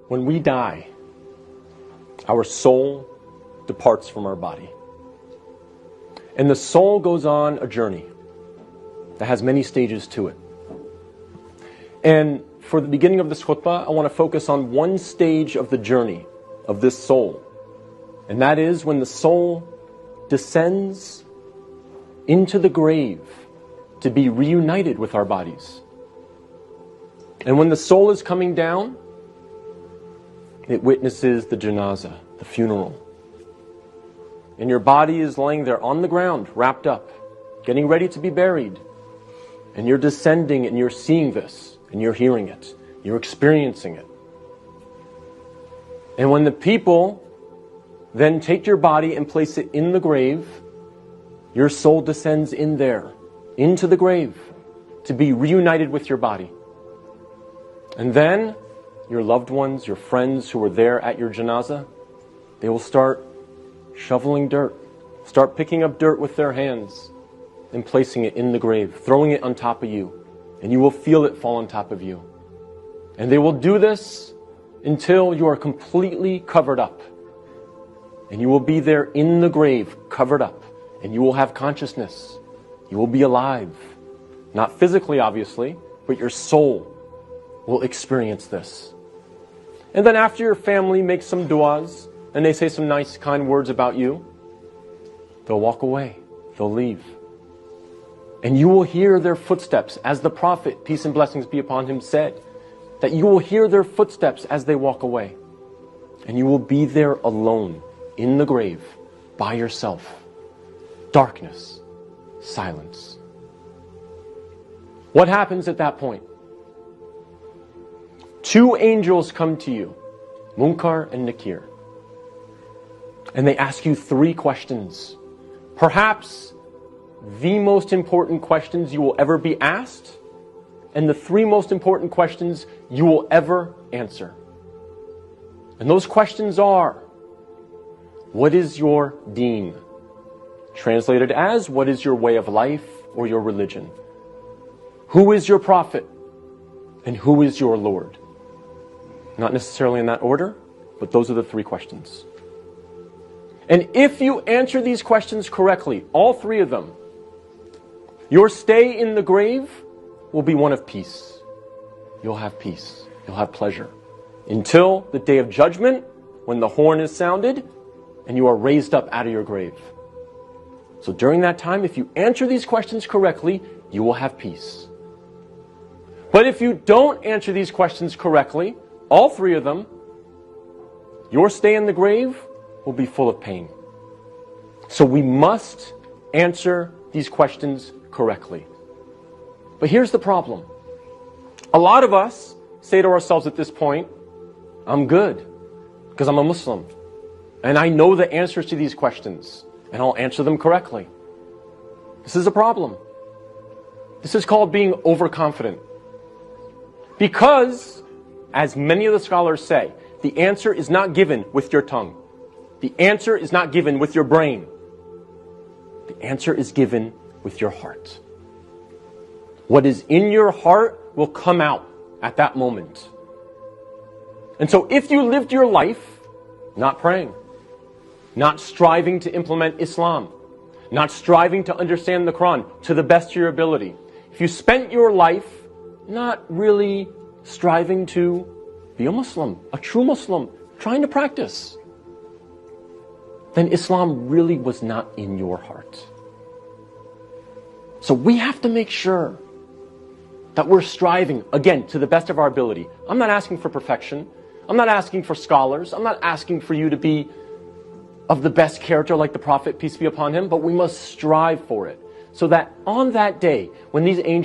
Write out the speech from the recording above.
When we die, our soul departs from our body. And the soul goes on a journey that has many stages to it. And for the beginning of this khutbah, I want to focus on one stage of the journey of this soul. And that is when the soul descends into the grave to be reunited with our bodies. And when the soul is coming down, it witnesses the janazah, the funeral. And your body is laying there on the ground, wrapped up, getting ready to be buried. And you're descending and you're seeing this, and you're hearing it, you're experiencing it. And when the people then take your body and place it in the grave, your soul descends in there, into the grave, to be reunited with your body. And then your loved ones, your friends who were there at your janazah, they will start shoveling dirt, start picking up dirt with their hands and placing it in the grave, throwing it on top of you, and you will feel it fall on top of you. And they will do this until you are completely covered up. And you will be there in the grave, covered up, and you will have consciousness. You will be alive. Not physically, obviously, but your soul will experience this. And then after your family makes some du'as, and they say some nice, kind words about you, they'll walk away. They'll leave. And you will hear their footsteps, as the Prophet, peace and blessings be upon him, said, that you will hear their footsteps as they walk away. And you will be there alone, in the grave, by yourself. Darkness, silence. What happens at that point? Two angels come to you, Munkar and Nakir. And they ask you three questions. Perhaps the most important questions you will ever be asked, and the three most important questions you will ever answer. And those questions are, what is your deen? Translated as, what is your way of life or your religion? Who is your prophet? And who is your Lord? Not necessarily in that order, but those are the three questions. And if you answer these questions correctly, all three of them, your stay in the grave will be one of peace. You'll have peace. You'll have pleasure. Until the day of judgment, when the horn is sounded, and you are raised up out of your grave. So during that time, if you answer these questions correctly, you will have peace. But if you don't answer these questions correctly, all three of them, your stay in the grave will be full of pain. So we must answer these questions correctly. But here's the problem. A lot of us say to ourselves at this point, I'm good, because I'm a Muslim. And I know the answers to these questions, and I'll answer them correctly. This is a problem. This is called being overconfident. Because, as many of the scholars say, the answer is not given with your tongue. The answer is not given with your brain. The answer is given with your heart. What is in your heart will come out at that moment. And so if you lived your life not praying, not striving to implement Islam, not striving to understand the Quran to the best of your ability, if you spent your life not really striving to be a Muslim, a true Muslim, trying to practice, then Islam really was not in your heart. So we have to make sure that we're striving, again, to the best of our ability. I'm not asking for perfection. I'm not asking for scholars. I'm not asking for you to be of the best character like the Prophet, peace be upon him, but we must strive for it. So that on that day, when these angels